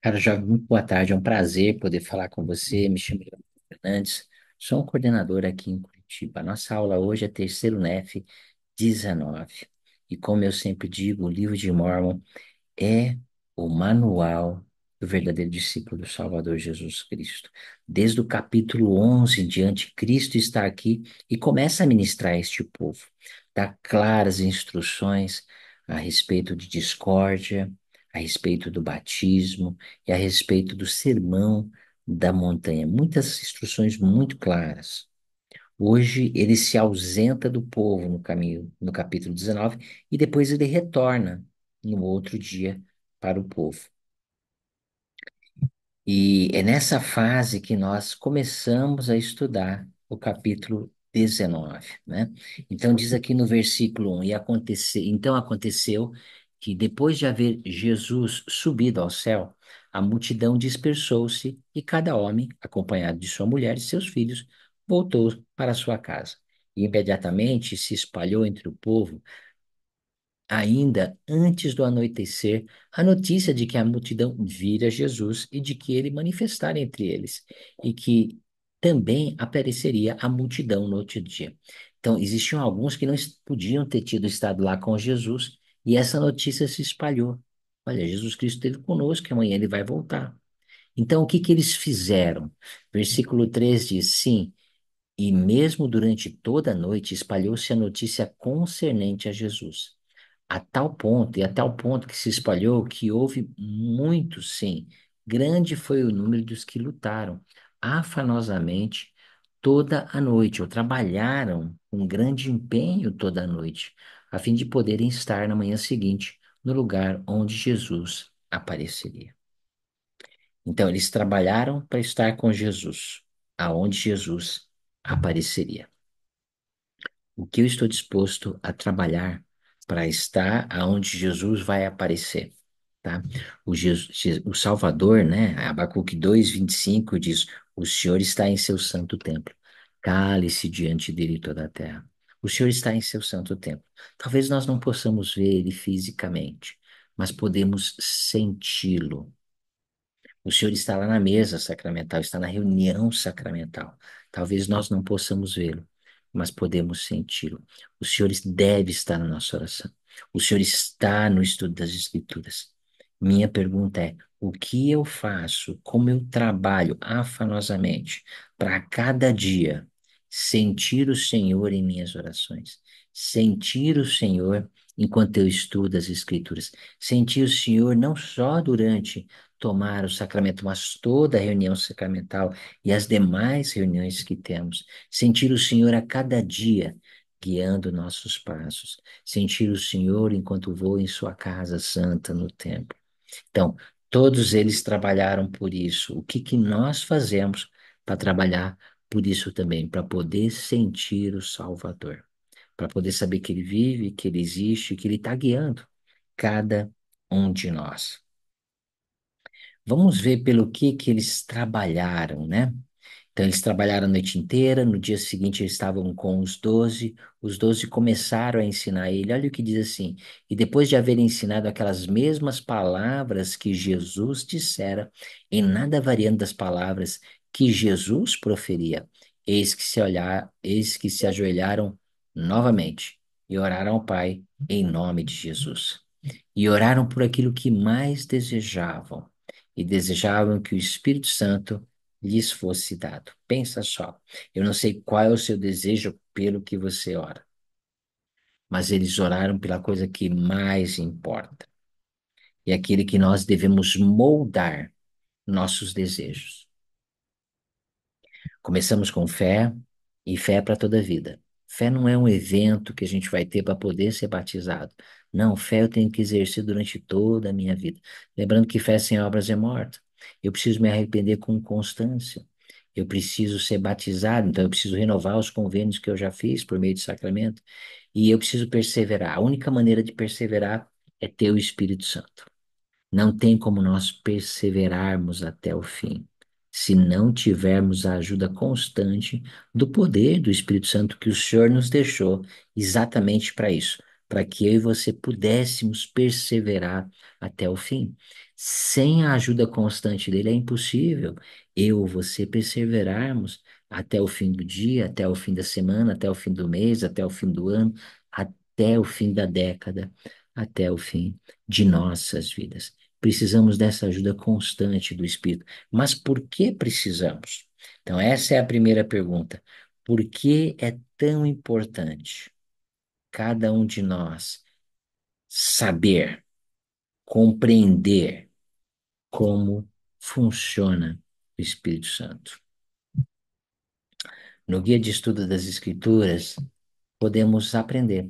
Cara, Jovem, muito boa tarde. É um prazer poder falar com você. Me chamo Leandro Fernandes, sou um coordenador aqui em Curitiba. A nossa aula hoje é terceiro NEF 19. E como eu sempre digo, o livro de Mórmon é o manual do verdadeiro discípulo do Salvador Jesus Cristo. Desde o capítulo 11 em diante, Cristo está aqui e começa a ministrar a este povo. Dá claras instruções a respeito de discórdia, a respeito do batismo e a respeito do sermão da montanha. Muitas instruções muito claras. Hoje ele se ausenta do povo no caminho, no capítulo 19, e depois ele retorna no outro dia para o povo. E é nessa fase que nós começamos a estudar o capítulo 19, né? Então diz aqui no versículo 1, então aconteceu que depois de haver Jesus subido ao céu, a multidão dispersou-se e cada homem, acompanhado de sua mulher e seus filhos, voltou para sua casa. E imediatamente se espalhou entre o povo, ainda antes do anoitecer, a notícia de que a multidão vira Jesus e de que ele manifestara entre eles, e que também apareceria a multidão no outro dia. Então, existiam alguns que não podiam ter tido estado lá com Jesus, e essa notícia se espalhou. Olha, Jesus Cristo esteve conosco, que amanhã ele vai voltar. Então, o que que eles fizeram? Versículo 3 diz: Sim, e mesmo durante toda a noite espalhou-se a notícia concernente a Jesus. A tal ponto, e a tal ponto que se espalhou, que houve muitos, sim. Grande foi o número dos que lutaram afanosamente toda a noite, ou trabalharam com grande empenho toda a noite, a fim de poderem estar na manhã seguinte no lugar onde Jesus apareceria. Então, eles trabalharam para estar com Jesus, aonde Jesus apareceria. O que eu estou disposto a trabalhar para estar aonde Jesus vai aparecer, tá? O Salvador, né? Abacuque 2:25 diz: O Senhor está em seu santo templo. Cale-se diante dele toda a terra. O Senhor está em seu santo templo. Talvez nós não possamos ver ele fisicamente, mas podemos senti-lo. O Senhor está lá na mesa sacramental, está na reunião sacramental. Talvez nós não possamos vê-lo, mas podemos senti-lo. O Senhor deve estar na nossa oração. O Senhor está no estudo das Escrituras. Minha pergunta é: o que eu faço, como eu trabalho afanosamente para cada dia sentir o Senhor em minhas orações, sentir o Senhor enquanto eu estudo as Escrituras, sentir o Senhor não só durante tomar o sacramento, mas toda a reunião sacramental e as demais reuniões que temos. Sentir o Senhor a cada dia guiando nossos passos. Sentir o Senhor enquanto vou em sua casa santa no templo. Então, todos eles trabalharam por isso. O que que nós fazemos para trabalhar por isso também? Para poder sentir o Salvador. Para poder saber que ele vive, que ele existe, que ele está guiando cada um de nós. Vamos ver pelo que eles trabalharam, né? Então, eles trabalharam a noite inteira, no dia seguinte eles estavam com os 12 começaram a ensinar ele. Olha o que diz assim: e depois de haver ensinado aquelas mesmas palavras que Jesus dissera, em nada variando das palavras que Jesus proferia, eis que se ajoelharam novamente e oraram ao Pai em nome de Jesus. E oraram por aquilo que mais desejavam, e desejavam que o Espírito Santo lhes fosse dado. Pensa só, eu não sei qual é o seu desejo pelo que você ora, mas eles oraram pela coisa que mais importa, e aquele que nós devemos moldar nossos desejos. Começamos com fé, e fé para toda a vida. Fé não é um evento que a gente vai ter para poder ser batizado. Não, fé eu tenho que exercer durante toda a minha vida. Lembrando que fé sem obras é morta. Eu preciso me arrepender com constância. Eu preciso ser batizado, então eu preciso renovar os convênios que eu já fiz por meio de sacramento. E eu preciso perseverar. A única maneira de perseverar é ter o Espírito Santo. Não tem como nós perseverarmos até o fim, se não tivermos a ajuda constante do poder do Espírito Santo que o Senhor nos deixou exatamente para isso, para que eu e você pudéssemos perseverar até o fim. Sem a ajuda constante dele é impossível eu ou você perseverarmos até o fim do dia, até o fim da semana, até o fim do mês, até o fim do ano, até o fim da década, até o fim de nossas vidas. Precisamos dessa ajuda constante do Espírito. Mas por que precisamos? Então, essa é a primeira pergunta. Por que é tão importante cada um de nós saber, compreender como funciona o Espírito Santo? No Guia de Estudo das Escrituras, podemos aprender.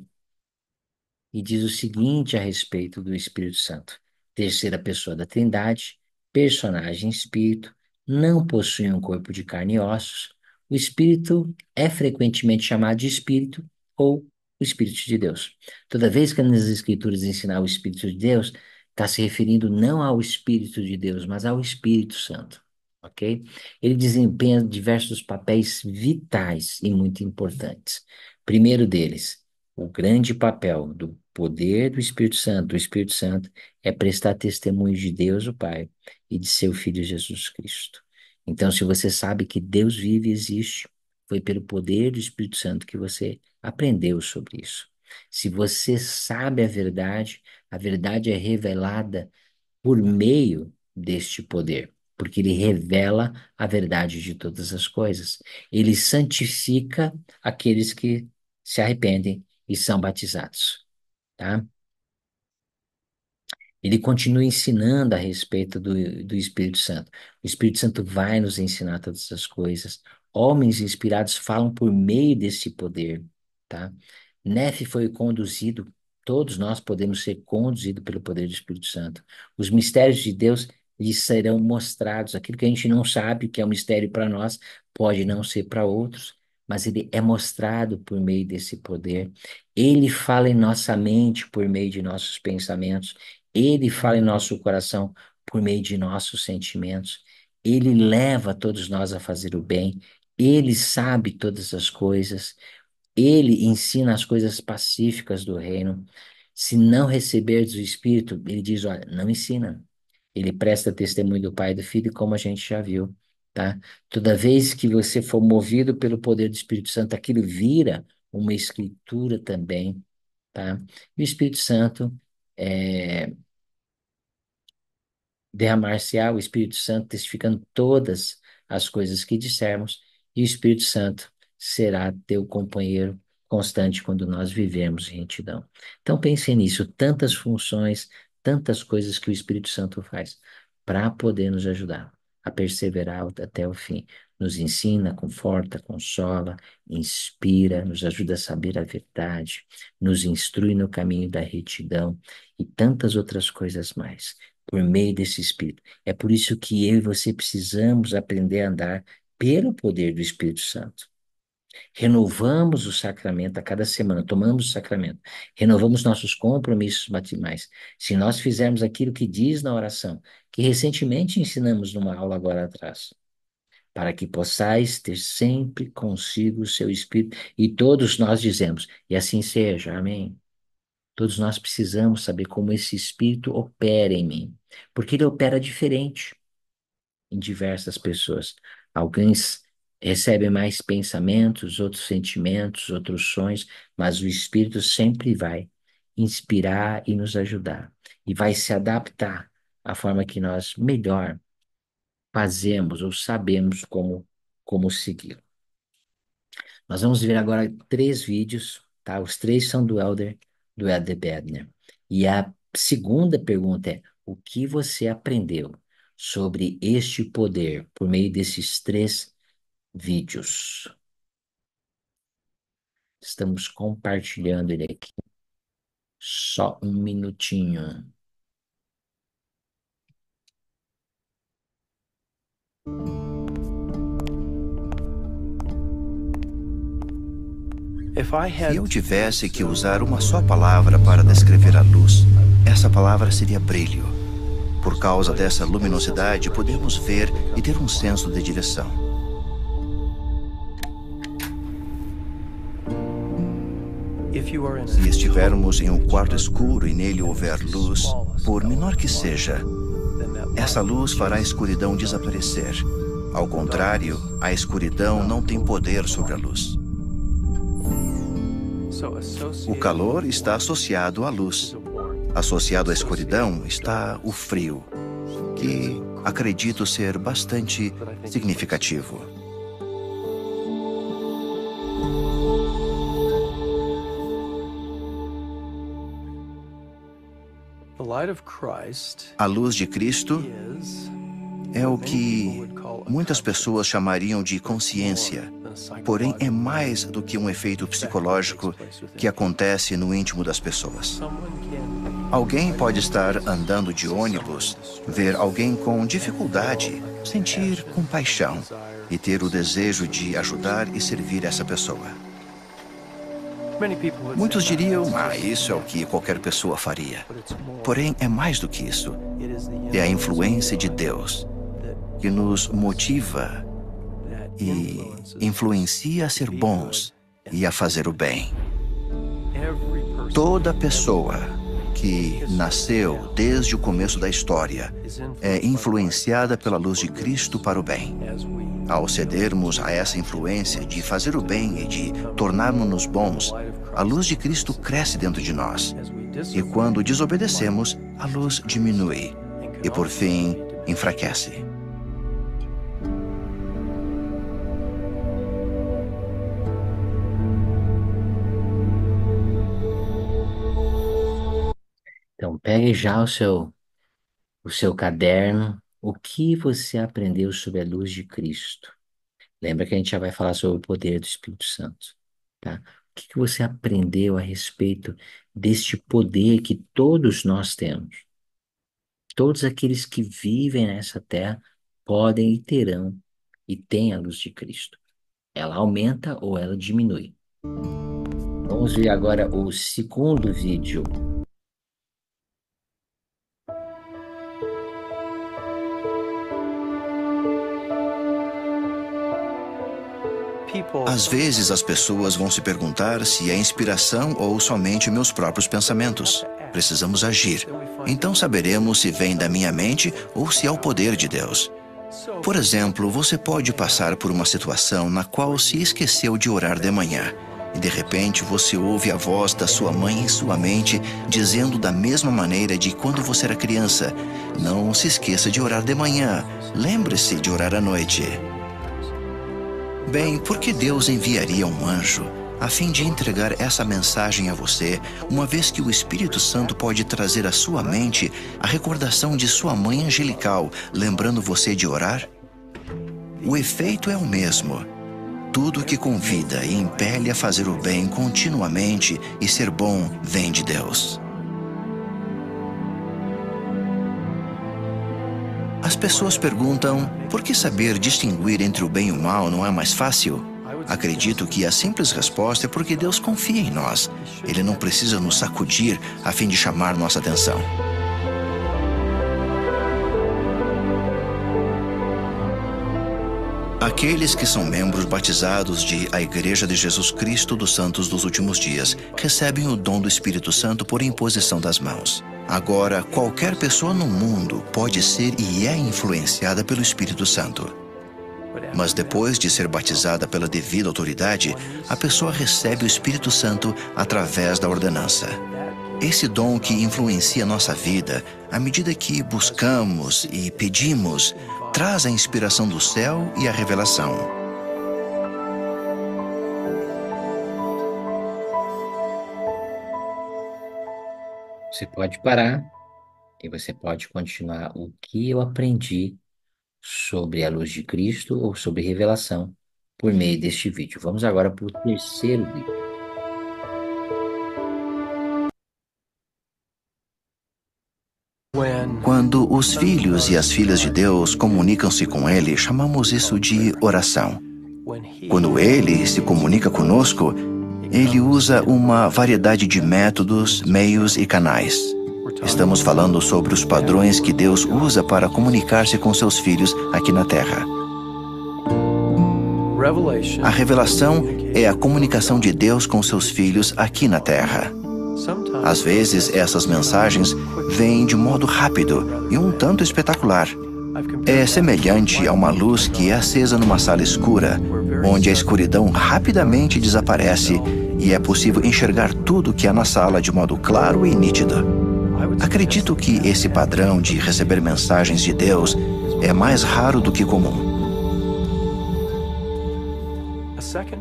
E diz o seguinte a respeito do Espírito Santo: terceira pessoa da Trindade, personagem espírito, não possui um corpo de carne e ossos. O Espírito é frequentemente chamado de Espírito ou o Espírito de Deus. Toda vez que nas Escrituras ensinar o Espírito de Deus, está se referindo não ao Espírito de Deus, mas ao Espírito Santo. Ok? Ele desempenha diversos papéis vitais e muito importantes. Primeiro deles, o grande papel do poder do Espírito Santo, é prestar testemunho de Deus, o Pai, e de seu Filho Jesus Cristo. Então, se você sabe que Deus vive e existe, foi pelo poder do Espírito Santo que você aprendeu sobre isso. Se você sabe a verdade é revelada por meio deste poder, porque ele revela a verdade de todas as coisas. Ele santifica aqueles que se arrependem e são batizados, tá? Ele continua ensinando a respeito do Espírito Santo. O Espírito Santo vai nos ensinar todas essas coisas. Homens inspirados falam por meio desse poder, tá? Nefe foi conduzido, todos nós podemos ser conduzidos pelo poder do Espírito Santo. Os mistérios de Deus lhes serão mostrados. Aquilo que a gente não sabe, que é um mistério para nós, pode não ser para outros, mas ele é mostrado por meio desse poder. Ele fala em nossa mente por meio de nossos pensamentos. Ele fala em nosso coração por meio de nossos sentimentos. Ele leva todos nós a fazer o bem. Ele sabe todas as coisas. Ele ensina as coisas pacíficas do reino. Se não receberdes o Espírito, ele diz: olha, não ensina. Ele presta testemunho do Pai e do Filho, como a gente já viu, tá? Toda vez que você for movido pelo poder do Espírito Santo, aquilo vira uma escritura também, tá? E o Espírito Santo é, derramar-se-á o Espírito Santo, testificando todas as coisas que dissermos, e o Espírito Santo será teu companheiro constante quando nós vivemos em retidão. Então pense nisso, tantas funções, tantas coisas que o Espírito Santo faz para poder nos ajudar a perseverar até o fim. Nos ensina, conforta, consola, inspira, nos ajuda a saber a verdade, nos instrui no caminho da retidão e tantas outras coisas mais por meio desse Espírito. É por isso que eu e você precisamos aprender a andar pelo poder do Espírito Santo. Renovamos o sacramento a cada semana, tomamos o sacramento, renovamos nossos compromissos batimais. Se nós fizermos aquilo que diz na oração, que recentemente ensinamos numa aula agora atrás, para que possais ter sempre consigo o seu Espírito, e todos nós dizemos, e assim seja, amém. Todos nós precisamos saber como esse Espírito opera em mim, porque ele opera diferente em diversas pessoas. Alguns recebem mais pensamentos, outros sentimentos, outros sonhos, mas o Espírito sempre vai inspirar e nos ajudar, e vai se adaptar à forma que nós melhor fazemos ou sabemos como seguir. Nós vamos ver agora três vídeos, tá? Os três são do Elder Bedner. E a segunda pergunta é: o que você aprendeu sobre este poder por meio desses três vídeos? Estamos compartilhando ele aqui. Só um minutinho. Se eu tivesse que usar uma só palavra para descrever a luz, essa palavra seria brilho. Por causa dessa luminosidade, podemos ver e ter um senso de direção. Se estivermos em um quarto escuro e nele houver luz, por menor que seja, essa luz fará a escuridão desaparecer. Ao contrário, a escuridão não tem poder sobre a luz. O calor está associado à luz. Associado à escuridão está o frio, que acredito ser bastante significativo. A luz de Cristo é o que muitas pessoas chamariam de consciência, porém é mais do que um efeito psicológico que acontece no íntimo das pessoas. Alguém pode estar andando de ônibus, ver alguém com dificuldade, sentir compaixão e ter o desejo de ajudar e servir essa pessoa. Muitos diriam, isso é o que qualquer pessoa faria. Porém, é mais do que isso. É a influência de Deus que nos motiva e influencia a ser bons e a fazer o bem. Toda pessoa que nasceu desde o começo da história é influenciada pela luz de Cristo para o bem. Ao cedermos a essa influência de fazer o bem e de tornarmos-nos bons, a luz de Cristo cresce dentro de nós. E quando desobedecemos, a luz diminui e, por fim, enfraquece. Então, pegue já o seu caderno. O que você aprendeu sobre a luz de Cristo? Lembra que a gente já vai falar sobre o poder do Espírito Santo, tá? O que você aprendeu a respeito deste poder que todos nós temos? Todos aqueles que vivem nessa terra podem e terão e têm a luz de Cristo. Ela aumenta ou ela diminui. Vamos ver agora o segundo vídeo. Às vezes as pessoas vão se perguntar se é inspiração ou somente meus próprios pensamentos. Precisamos agir. Então saberemos se vem da minha mente ou se é o poder de Deus. Por exemplo, você pode passar por uma situação na qual se esqueceu de orar de manhã. E de repente você ouve a voz da sua mãe em sua mente dizendo da mesma maneira de quando você era criança: não se esqueça de orar de manhã. Lembre-se de orar à noite. Bem, por que Deus enviaria um anjo a fim de entregar essa mensagem a você, uma vez que o Espírito Santo pode trazer à sua mente a recordação de sua mãe angelical, lembrando você de orar? O efeito é o mesmo. Tudo que convida e impele a fazer o bem continuamente e ser bom vem de Deus. As pessoas perguntam, por que saber distinguir entre o bem e o mal não é mais fácil? Acredito que a simples resposta é porque Deus confia em nós. Ele não precisa nos sacudir a fim de chamar nossa atenção. Aqueles que são membros batizados de a Igreja de Jesus Cristo dos Santos dos Últimos Dias recebem o dom do Espírito Santo por imposição das mãos. Agora, qualquer pessoa no mundo pode ser e é influenciada pelo Espírito Santo. Mas depois de ser batizada pela devida autoridade, a pessoa recebe o Espírito Santo através da ordenança. Esse dom que influencia nossa vida, à medida que buscamos e pedimos, traz a inspiração do céu e a revelação. Você pode parar e você pode continuar o que eu aprendi sobre a luz de Cristo ou sobre revelação por meio deste vídeo. Vamos agora para o terceiro vídeo. Quando os filhos e as filhas de Deus comunicam-se com Ele, chamamos isso de oração. Quando Ele se comunica conosco, Ele usa uma variedade de métodos, meios e canais. Estamos falando sobre os padrões que Deus usa para comunicar-se com seus filhos aqui na Terra. A revelação é a comunicação de Deus com seus filhos aqui na Terra. Às vezes, essas mensagens vêm de modo rápido e um tanto espetacular. É semelhante a uma luz que é acesa numa sala escura, onde a escuridão rapidamente desaparece e é possível enxergar tudo que há na sala de modo claro e nítido. Acredito que esse padrão de receber mensagens de Deus é mais raro do que comum.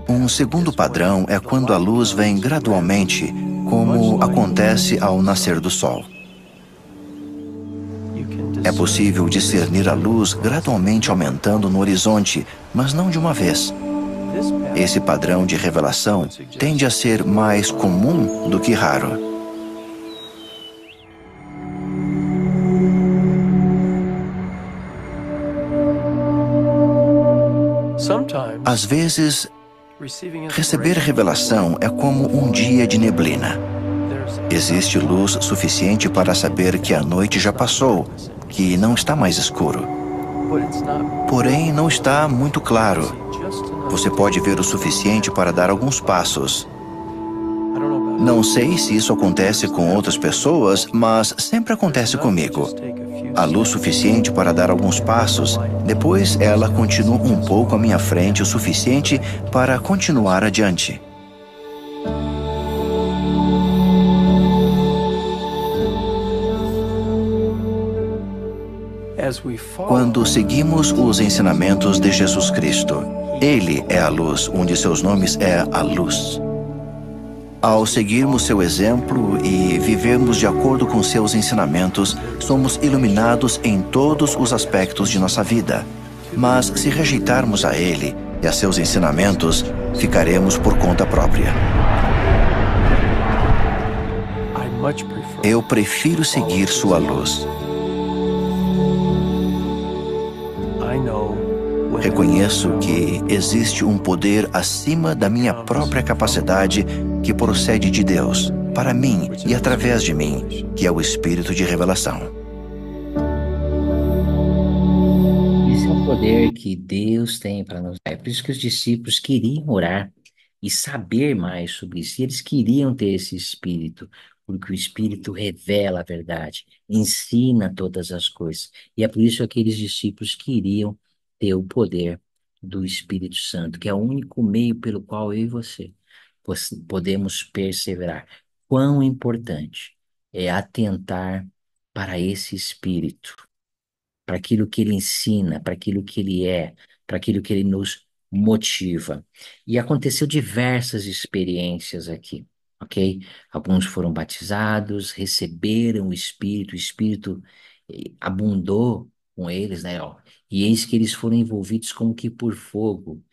Um segundo padrão é quando a luz vem gradualmente, como acontece ao nascer do sol. É possível discernir a luz gradualmente aumentando no horizonte, mas não de uma vez. Esse padrão de revelação tende a ser mais comum do que raro. Às vezes, receber revelação é como um dia de neblina. Existe luz suficiente para saber que a noite já passou, que não está mais escuro. Porém, não está muito claro. Você pode ver o suficiente para dar alguns passos. Não sei se isso acontece com outras pessoas, mas sempre acontece comigo. Há luz suficiente para dar alguns passos, depois ela continua um pouco à minha frente o suficiente para continuar adiante. Quando seguimos os ensinamentos de Jesus Cristo, Ele é a luz, um de seus nomes é a luz. Ao seguirmos seu exemplo e vivermos de acordo com seus ensinamentos, somos iluminados em todos os aspectos de nossa vida. Mas se rejeitarmos a Ele e a seus ensinamentos, ficaremos por conta própria. Eu prefiro seguir sua luz. Reconheço que existe um poder acima da minha própria capacidade que procede de Deus, para mim e através de mim, que é o Espírito de revelação. Esse é o poder que Deus tem para nos dar. É por isso que os discípulos queriam orar e saber mais sobre isso. E eles queriam ter esse espírito, porque o espírito revela a verdade, ensina todas as coisas. E é por isso que aqueles discípulos queriam ter o poder do Espírito Santo, que é o único meio pelo qual eu e você podemos perseverar. Quão importante é atentar para esse espírito, para aquilo que ele ensina, para aquilo que ele é, para aquilo que ele nos motiva. E aconteceu diversas experiências aqui, ok? Alguns foram batizados, receberam o Espírito abundou com eles, né? Ó, e eis que eles foram envolvidos como que por fogo.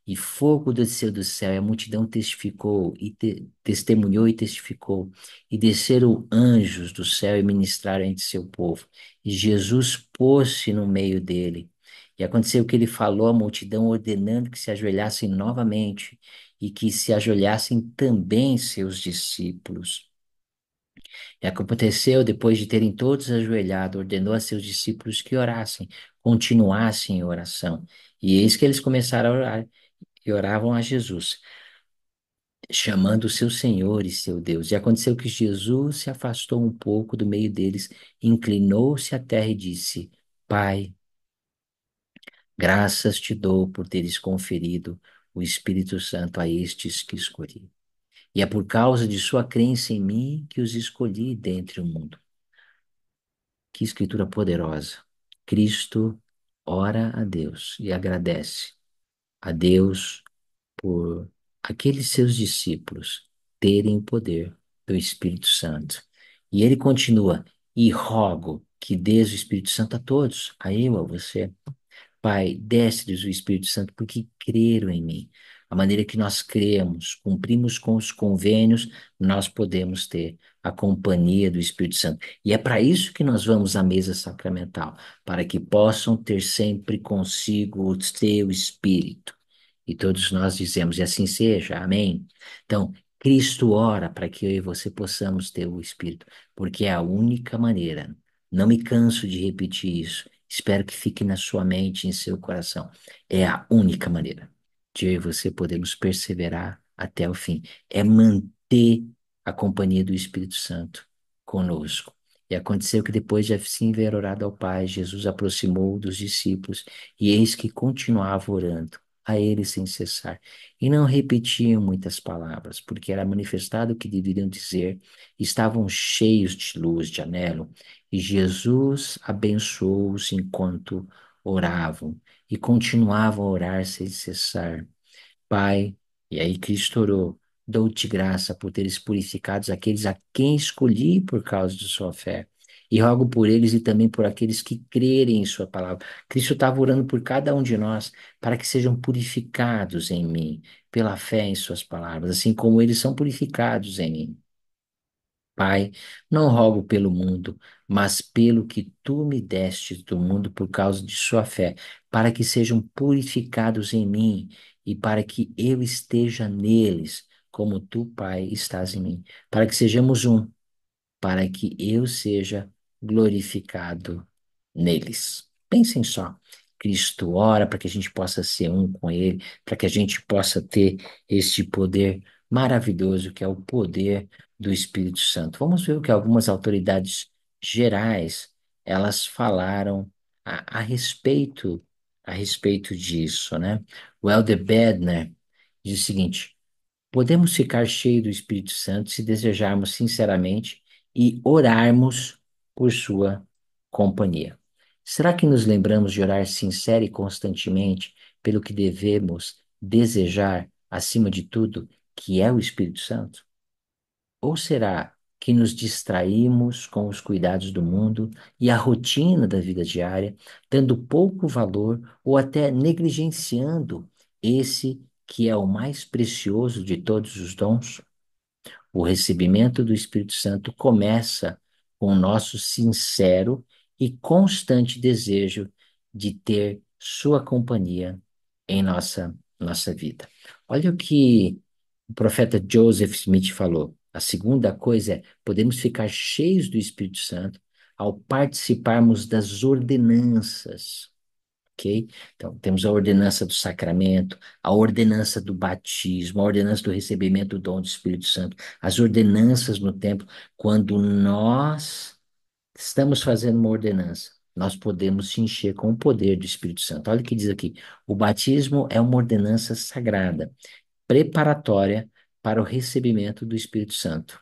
E fogo desceu do céu, e a multidão testificou, e testemunhou e testificou. E desceram anjos do céu e ministraram entre seu povo. E Jesus pôs-se no meio dele. E aconteceu que ele falou à multidão, ordenando que se ajoelhassem novamente, e que se ajoelhassem também seus discípulos. E aconteceu, depois de terem todos ajoelhado, ordenou a seus discípulos que orassem, continuassem em oração. E eis que eles começaram a orar e oravam a Jesus, chamando o seu Senhor e seu Deus. E aconteceu que Jesus se afastou um pouco do meio deles, inclinou-se à terra e disse: Pai, graças te dou por teres conferido o Espírito Santo a estes que escolhi. E é por causa de sua crença em mim que os escolhi dentre o mundo. Que escritura poderosa. Cristo ora a Deus e agradece a Deus por aqueles seus discípulos terem o poder do Espírito Santo. E ele continua: e rogo que dês o Espírito Santo a todos, a eu, a você. Pai, desce-lhes o Espírito Santo porque creram em mim. A maneira que nós cremos, cumprimos com os convênios, nós podemos ter a companhia do Espírito Santo. E é para isso que nós vamos à mesa sacramental, para que possam ter sempre consigo o teu Espírito. E todos nós dizemos, e assim seja, amém. Então, Cristo ora para que eu e você possamos ter o Espírito, porque é a única maneira. Não me canso de repetir isso. Espero que fique na sua mente, em seu coração. É a única maneira de eu e você podermos perseverar até o fim. É manter a companhia do Espírito Santo conosco. E aconteceu que depois de assim ver orado ao Pai, Jesus aproximou dos discípulos, e eis que continuava orando a ele sem cessar. E não repetiam muitas palavras, porque era manifestado o que deveriam dizer, estavam cheios de luz, de anelo, e Jesus abençoou-os enquanto oravam, e continuavam a orar sem cessar. Pai, e aí Cristo orou, dou-te graça por teres purificados aqueles a quem escolhi por causa de sua fé. E rogo por eles e também por aqueles que crerem em sua palavra. Cristo estava orando por cada um de nós para que sejam purificados em mim, pela fé em suas palavras, assim como eles são purificados em mim. Pai, não rogo pelo mundo, mas pelo que tu me destes do mundo por causa de sua fé, para que sejam purificados em mim e para que eu esteja neles, como tu, Pai, estás em mim, para que sejamos um, para que eu seja glorificado neles. Pensem só. Cristo ora para que a gente possa ser um com Ele, para que a gente possa ter este poder maravilhoso que é o poder do Espírito Santo. Vamos ver o que algumas autoridades gerais elas falaram a respeito disso, né? O Elder Bednar diz o seguinte: podemos ficar cheios do Espírito Santo se desejarmos sinceramente e orarmos por sua companhia. Será que nos lembramos de orar sincera e constantemente pelo que devemos desejar, acima de tudo, que é o Espírito Santo? Ou será que nos distraímos com os cuidados do mundo e a rotina da vida diária, dando pouco valor ou até negligenciando esse que é o mais precioso de todos os dons? O recebimento do Espírito Santo começa com o nosso sincero e constante desejo de ter sua companhia em nossa vida. Olha o que o profeta Joseph Smith falou. A segunda coisa é: podemos ficar cheios do Espírito Santo ao participarmos das ordenanças, ok? Então, temos a ordenança do sacramento, a ordenança do batismo, a ordenança do recebimento do dom do Espírito Santo, as ordenanças no templo. Quando nós estamos fazendo uma ordenança, nós podemos se encher com o poder do Espírito Santo. Olha o que diz aqui: o batismo é uma ordenança sagrada, preparatória para o recebimento do Espírito Santo.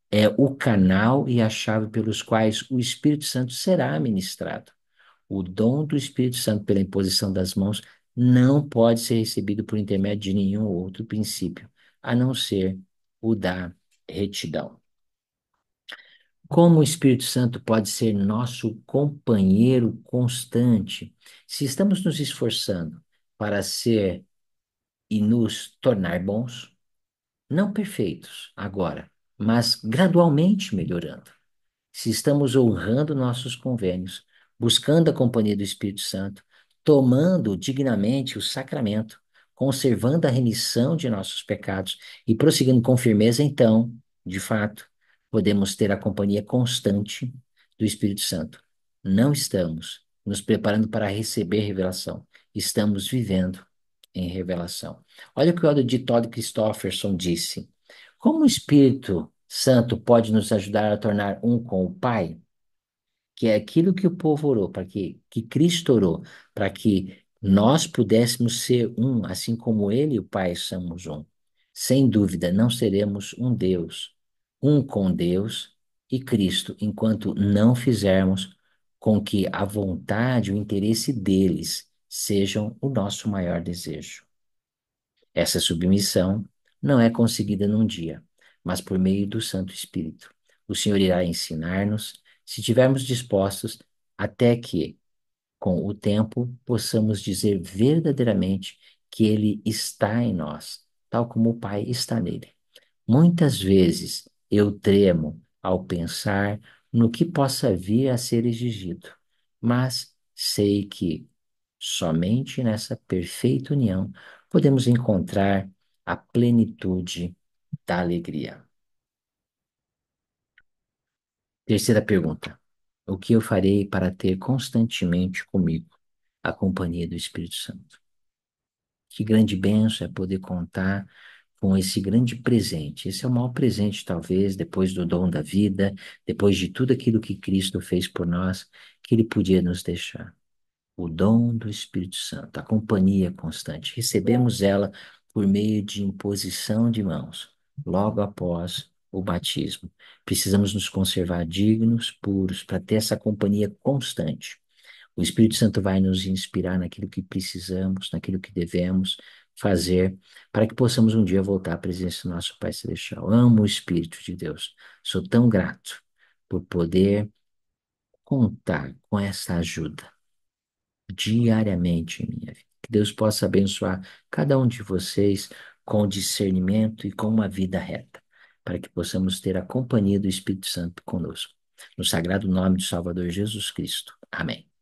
É o canal e a chave pelos quais o Espírito Santo será ministrado. O dom do Espírito Santo pela imposição das mãos não pode ser recebido por intermédio de nenhum outro princípio, a não ser o da retidão. Como o Espírito Santo pode ser nosso companheiro constante, se estamos nos esforçando para ser e nos tornar bons, não perfeitos agora, mas gradualmente melhorando. Se estamos honrando nossos convênios, buscando a companhia do Espírito Santo, tomando dignamente o sacramento, conservando a remissão de nossos pecados e prosseguindo com firmeza, então, de fato, podemos ter a companhia constante do Espírito Santo. Não estamos nos preparando para receber revelação, estamos vivendo em revelação. Olha o que o de Todd Christofferson disse. Como o Espírito Santo pode nos ajudar a tornar um com o Pai? Que é aquilo que o povo orou, que Cristo orou, para que nós pudéssemos ser um, assim como Ele e o Pai somos um. Sem dúvida, não seremos um Deus, um com Deus e Cristo, enquanto não fizermos com que a vontade, o interesse deles sejam o nosso maior desejo. Essa submissão não é conseguida num dia, mas por meio do Santo Espírito. O Senhor irá ensinar-nos, se estivermos dispostos, até que, com o tempo, possamos dizer verdadeiramente que Ele está em nós, tal como o Pai está nele. Muitas vezes eu tremo ao pensar no que possa vir a ser exigido, mas sei que somente nessa perfeita união podemos encontrar a plenitude da alegria. Terceira pergunta: o que eu farei para ter constantemente comigo a companhia do Espírito Santo? Que grande bênção é poder contar com esse grande presente. Esse é o maior presente, talvez, depois do dom da vida, depois de tudo aquilo que Cristo fez por nós, que Ele podia nos deixar. O dom do Espírito Santo, a companhia constante. Recebemos ela por meio de imposição de mãos, logo após o batismo. Precisamos nos conservar dignos, puros, para ter essa companhia constante. O Espírito Santo vai nos inspirar naquilo que precisamos, naquilo que devemos fazer, para que possamos um dia voltar à presença do nosso Pai Celestial. Amo o Espírito de Deus. Sou tão grato por poder contar com essa ajuda diariamente em minha vida. Que Deus possa abençoar cada um de vocês com discernimento e com uma vida reta, para que possamos ter a companhia do Espírito Santo conosco. No sagrado nome do Salvador Jesus Cristo. Amém.